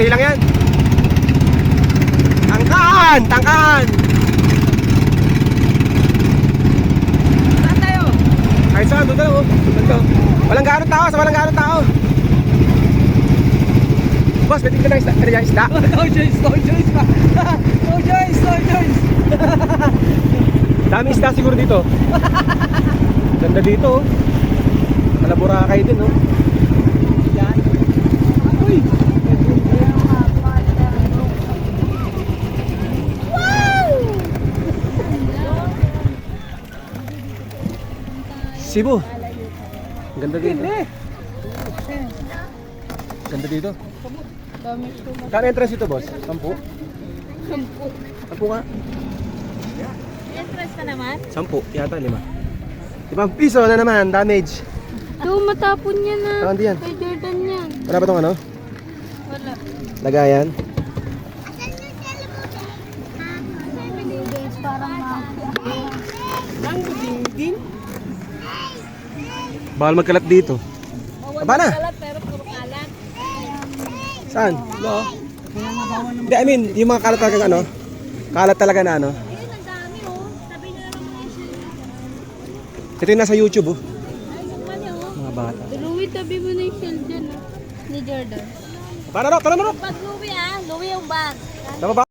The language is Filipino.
Madali lang yan. Tangkaan! Tangkaan! Saan tayo? Kahit saan, doon na lang oh. Dito. Walang gaano tao, sa walang gaano tao. Boss, may tingnan ng isda. Ano yan, isda? No choice, no choice pa. No choice, no choice. Dami isda siguro dito. Ganda dito oh. Malaburakay din oh. Yan. Uy! Cebu. Ganda dito. Ganda dito. Kano entrance ito, boss? 10? 10 nga. Entrance ka naman? 10, yata 5. 5 piso na naman, damage. Ito, matapon yan na. Ah, hindi yan. Kay Jordan yan. Wala ba tong ano? Wala. Lagayan. Parang mafia. Ang ding-ding. Bawal magkalat dito. Aba na. Kalat pero puro kalat. Saan? No. Hindi, I mean, yung mga kalat talaga ano? Kalat talaga na ano? Ayun, ang dami oh. Sabi nila naman yung shell. Ito yung nasa YouTube oh. Ay, yung mali oh. Mga bata. Louie, tabi mo na yung shell dyan oh. Ni Jordan. Para na, para na. Pag Louie ah, Louie yung bag. Tama ba?